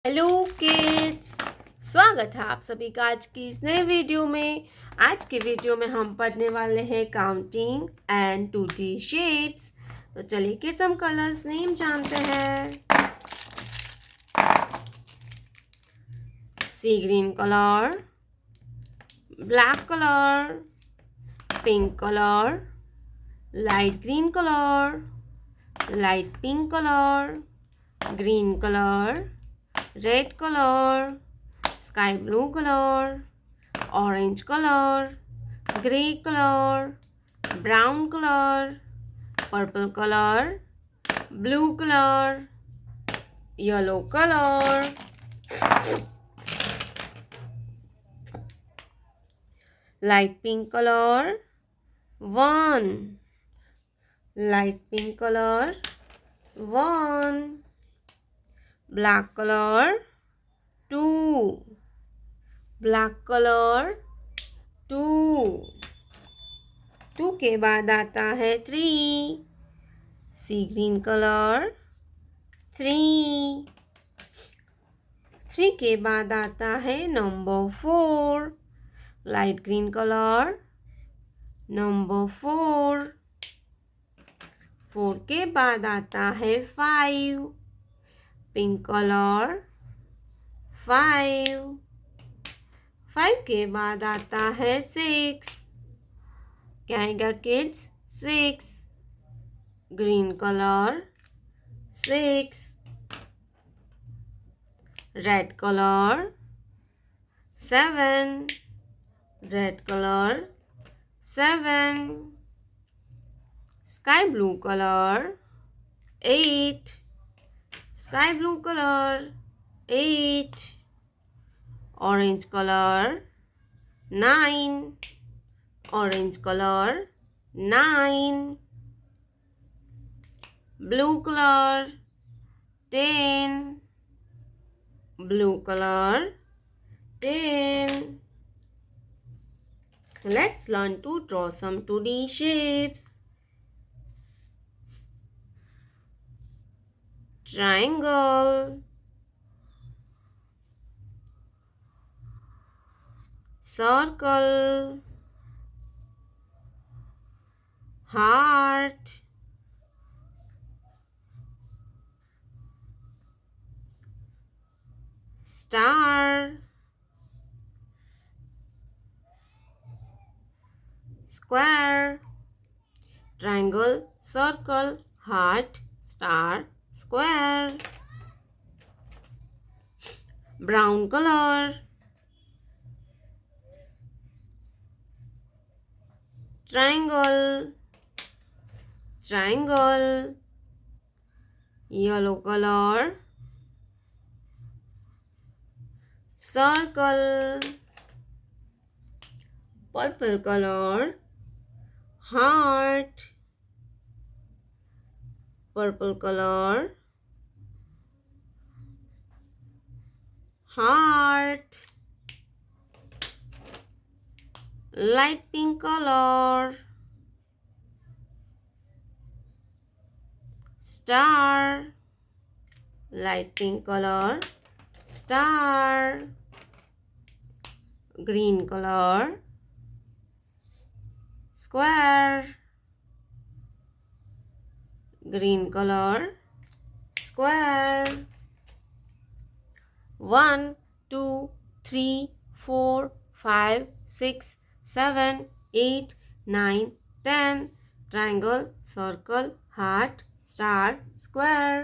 Hello kids, स्वागत है आप सभी का आज की इस नए वीडियो में। आज के वीडियो में हम पढ़ने वाले हैं काउंटिंग एंड 2D शेप्स। तो चलिए किड्स हम कलर्स नेम जानते हैं। See green colour, black colour, pink colour, light green colour, light pink colour, green colour, red color, sky blue color, orange color, grey color, brown color, purple color, blue color, yellow color, light pink color, 1, light pink color, 1, black color, 2, black color, 2, 2 के बाद आता है 3, सी green colour, 3, 3 के बाद आता है number 4, light green colour, number 4, 4 के बाद आता है 5, पिंक कलर, 5, 5 के बाद आता है 6, क्या आएगा kids? 6, green colour, 6, red colour, 7, red colour, 7, sky blue colour, 8, sky blue colour, 8, orange colour, 9, orange colour, 9, blue colour, 10, blue color, 10. Let's learn to draw some 2D shapes. Triangle, circle, heart, star, square, triangle, circle, heart, star, square. Brown color, triangle, triangle, yellow color, circle, purple color, heart, purple color, heart, light pink color, star, light pink color, star, green color, square, green color, square. 1, 2, 3, 4, 5, 6, 7, 8, 9, 10. Triangle, circle, heart, star, square.